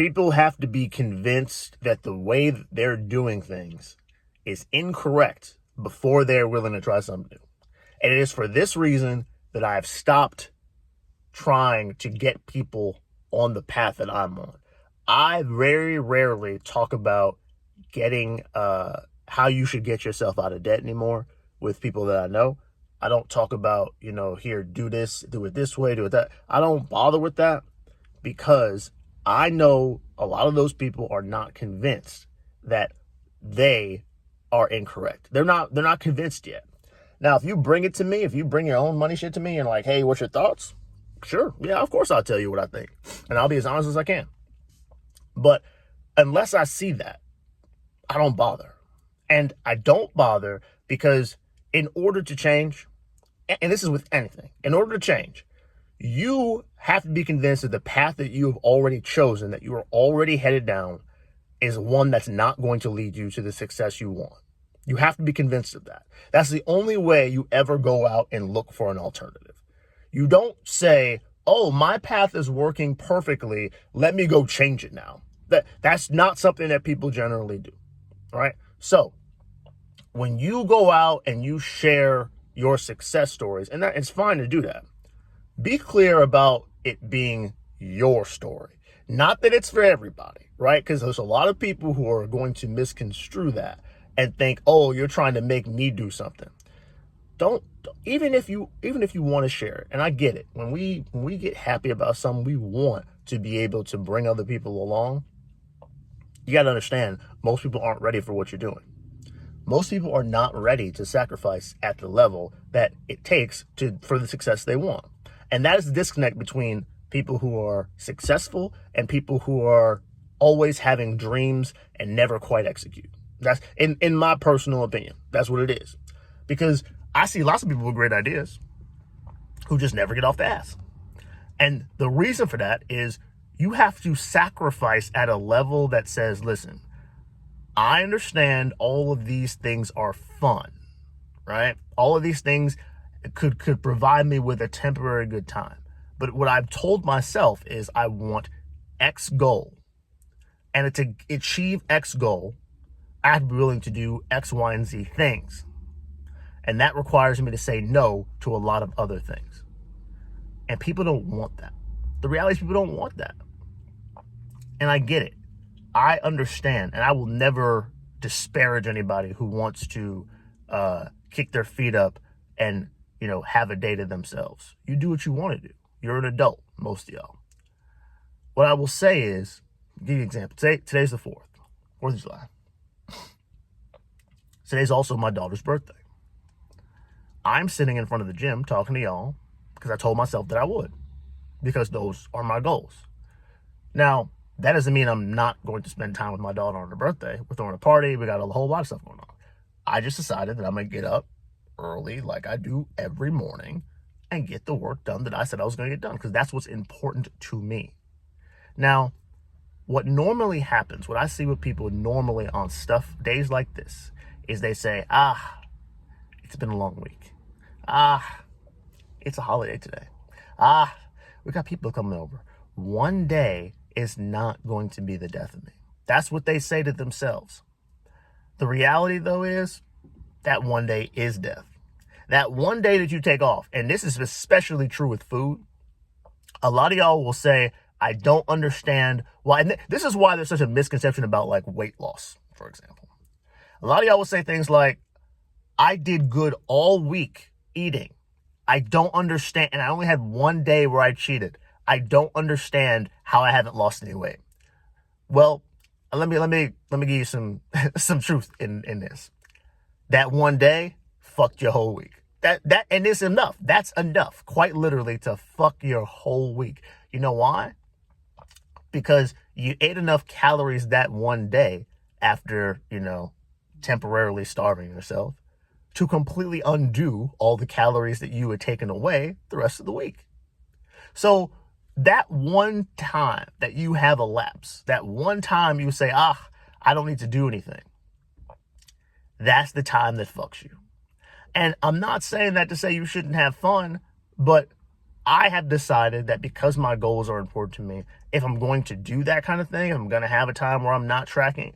People have to be convinced that the way that they're doing things is incorrect before they're willing to try something new. And it is for this reason that I've stopped trying to get people on the path that I'm on. I very rarely talk about getting how you should get yourself out of debt anymore with people that I know. I don't talk about, here, do this, do it this way, do it that. I don't bother with that because I know a lot of those people are not convinced that they are incorrect. They're not convinced yet. Now, if you bring it to me, if you bring your own money shit to me and like, hey, what's your thoughts? Sure. Yeah, of course I'll tell you what I think. And I'll be as honest as I can. But unless I see that, I don't bother. And I don't bother because in order to change, and this is with anything, in order to change, you have to be convinced that the path that you have already chosen, that you are already headed down, is one that's not going to lead you to the success you want. You have to be convinced of that. That's the only way you ever go out and look for an alternative. You don't say, oh, my path is working perfectly, let me go change it now. That's not something that people generally do, right? So when you go out and you share your success stories, and that it's fine to do that, be clear about it being your story. Not that it's for everybody, right? Because there's a lot of people who are going to misconstrue that and think, oh, you're trying to make me do something. Don't, even if you want to share it, and I get it. When we get happy about something, we want to be able to bring other people along. You got to understand, most people aren't ready for what you're doing. Most people are not ready to sacrifice at the level that it takes for the success they want. And that is the disconnect between people who are successful and people who are always having dreams and never quite execute. That's in my personal opinion. That's what it is. Because I see lots of people with great ideas who just never get off the ass. And the reason for that is you have to sacrifice at a level that says, listen, I understand all of these things are fun, right? All of these things could provide me with a temporary good time. But what I've told myself is I want X goal. And to achieve X goal, I have to be willing to do X, Y, and Z things. And that requires me to say no to a lot of other things. And people don't want that. The reality is people don't want that. And I get it. I understand. And I will never disparage anybody who wants to kick their feet up and, have a day to themselves. You do what you want to do. You're an adult, most of y'all. What I will say is, give you an example. Today's the 4th of July. Today's also my daughter's birthday. I'm sitting in front of the gym talking to y'all because I told myself that I would, because those are my goals. Now, that doesn't mean I'm not going to spend time with my daughter on her birthday. We're throwing a party. We got a whole lot of stuff going on. I just decided that I'm going to get up early like I do every morning and get the work done that I said I was going to get done, because that's what's important to me. Now, what normally happens, what I see with people normally on days like this, is they say, it's been a long week. It's a holiday today. We got people coming over. One day is not going to be the death of me. That's what they say to themselves. The reality, though, is that one day is death. That one day that you take off, and this is especially true with food, a lot of y'all will say, I don't understand why. And this is why there's such a misconception about like weight loss, for example. A lot of y'all will say things like, I did good all week eating. I don't understand. And I only had one day where I cheated. I don't understand how I haven't lost any weight. Well, let me give you some truth in this. That one day fucked your whole week. And it's enough. That's enough, quite literally, to fuck your whole week. You know why? Because you ate enough calories that one day after, temporarily starving yourself to completely undo all the calories that you had taken away the rest of the week. So that one time that you have a lapse, that one time you say, I don't need to do anything, that's the time that fucks you. And I'm not saying that to say you shouldn't have fun, but I have decided that because my goals are important to me if I'm going to do that kind of thing, I'm going to have a time where I'm not tracking,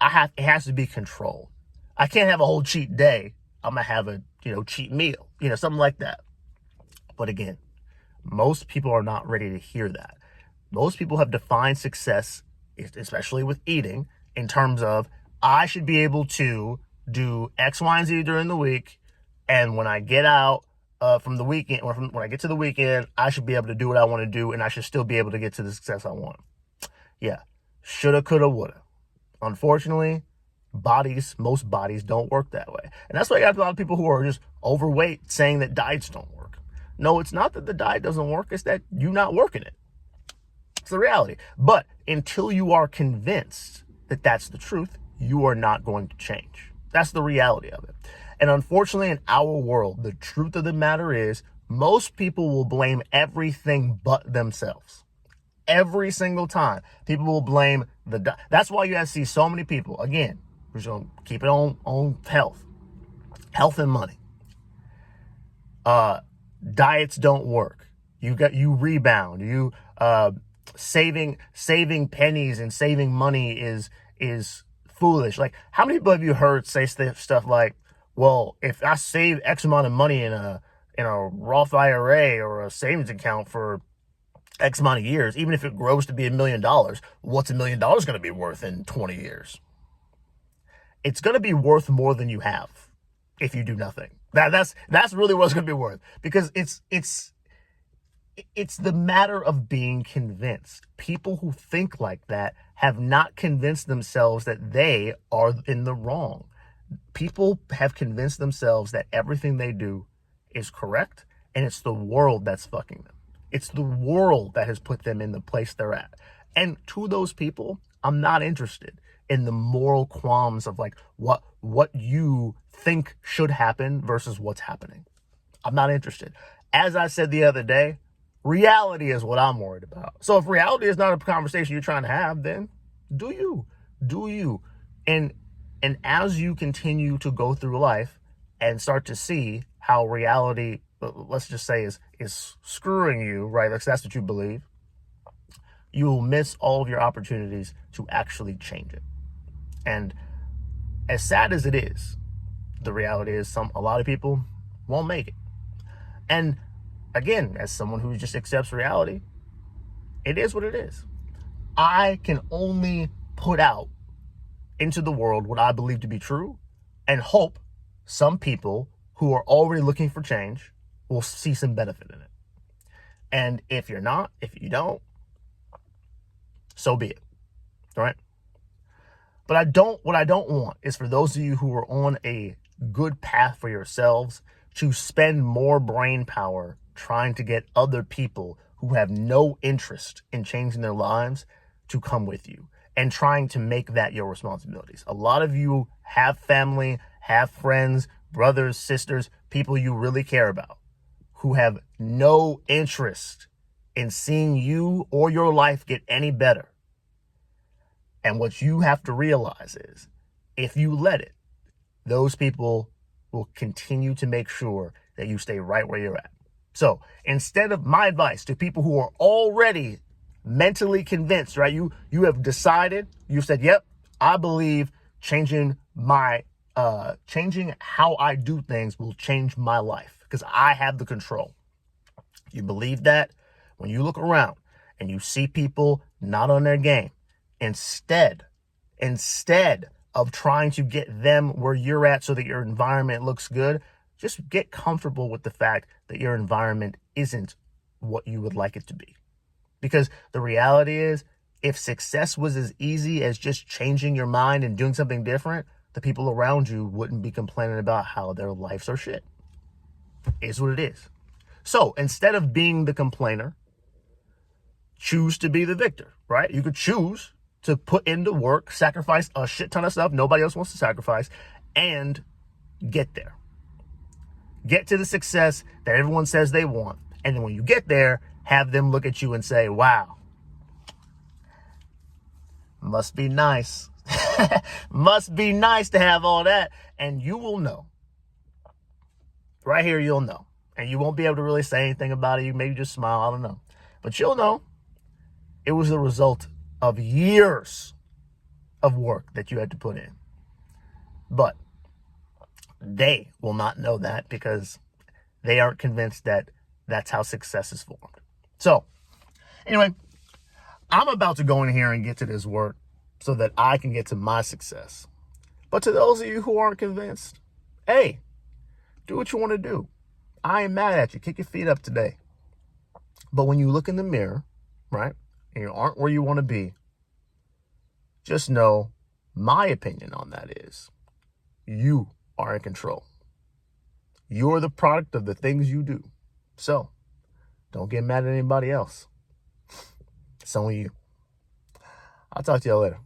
it has to be controlled. I can't have a whole cheat day. I'm going to have a, cheat meal, something like that. But again, most people are not ready to hear that. Most people have defined success, especially with eating, in terms of I should be able to do X, Y, and Z during the week. And when I get out from the weekend, or when I get to the weekend, I should be able to do what I want to do, and I should still be able to get to the success I want. Yeah. Shoulda, coulda, woulda. Unfortunately, most bodies don't work that way. And that's why you got a lot of people who are just overweight saying that diets don't work. No, it's not that the diet doesn't work. It's that you're not working it. It's the reality. But until you are convinced that that's the truth, you are not going to change. That's the reality of it. And unfortunately, in our world, the truth of the matter is most people will blame everything but themselves. Every single time, people will blame that's why you have to see so many people, again, we're just going to keep it on health and money. Diets don't work. You rebound. Saving pennies and saving money is foolish. Like, how many people have you heard say stuff like, well, if I save X amount of money in a Roth IRA or a savings account for X amount of years, even if it grows to be $1 million, what's $1 million going to be worth in 20 years? It's going to be worth more than you have if you do nothing. That's really what it's going to be worth, because it's the matter of being convinced. People who think like that have not convinced themselves that they are in the wrong. People have convinced themselves that everything they do is correct, and it's the world that's fucking them. It's the world that has put them in the place they're at. And to those people, I'm not interested in the moral qualms of like what you think should happen versus what's happening. I'm not interested. As I said the other day, reality is what I'm worried about. So if reality is not a conversation you're trying to have, then do you. And as you continue to go through life and start to see how reality, let's just say, is screwing you, right? Like, that's what you believe. You will miss all of your opportunities to actually change it. And as sad as it is, the reality is a lot of people won't make it. And again, as someone who just accepts reality, it is what it is. I can only put out into the world what I believe to be true and hope some people who are already looking for change will see some benefit in it. And if you don't, so be it. All right? But what I don't want is for those of you who are on a good path for yourselves to spend more brain power trying to get other people who have no interest in changing their lives to come with you and trying to make that your responsibilities. A lot of you have family, have friends, brothers, sisters, people you really care about who have no interest in seeing you or your life get any better. And what you have to realize is, if you let it, those people will continue to make sure that you stay right where you're at. So instead of my advice to people who are already mentally convinced, right? You have decided, you said, yep, I believe changing how I do things will change my life because I have the control. You believe that. When you look around and you see people not on their game, instead of trying to get them where you're at so that your environment looks good, just get comfortable with the fact that your environment isn't what you would like it to be. Because the reality is, if success was as easy as just changing your mind and doing something different, the people around you wouldn't be complaining about how their lives are shit. It's what it is. So instead of being the complainer, choose to be the victor, right? You could choose to put into work, sacrifice a shit ton of stuff nobody else wants to sacrifice, and get there. Get to the success that everyone says they want. And then when you get there, have them look at you and say, wow, must be nice. Must be nice to have all that. And you will know. Right here, you'll know. And you won't be able to really say anything about it. You maybe just smile. I don't know. But you'll know. It was the result of years of work that you had to put in. But they will not know that because they aren't convinced that that's how success is formed. So, anyway, I'm about to go in here and get to this work so that I can get to my success. But to those of you who aren't convinced, hey, do what you want to do. I ain't mad at you. Kick your feet up today. But when you look in the mirror, right, and you aren't where you want to be, just know my opinion on that is you are in control. You're the product of the things you do. So don't get mad at anybody else. It's only you. I'll talk to y'all later.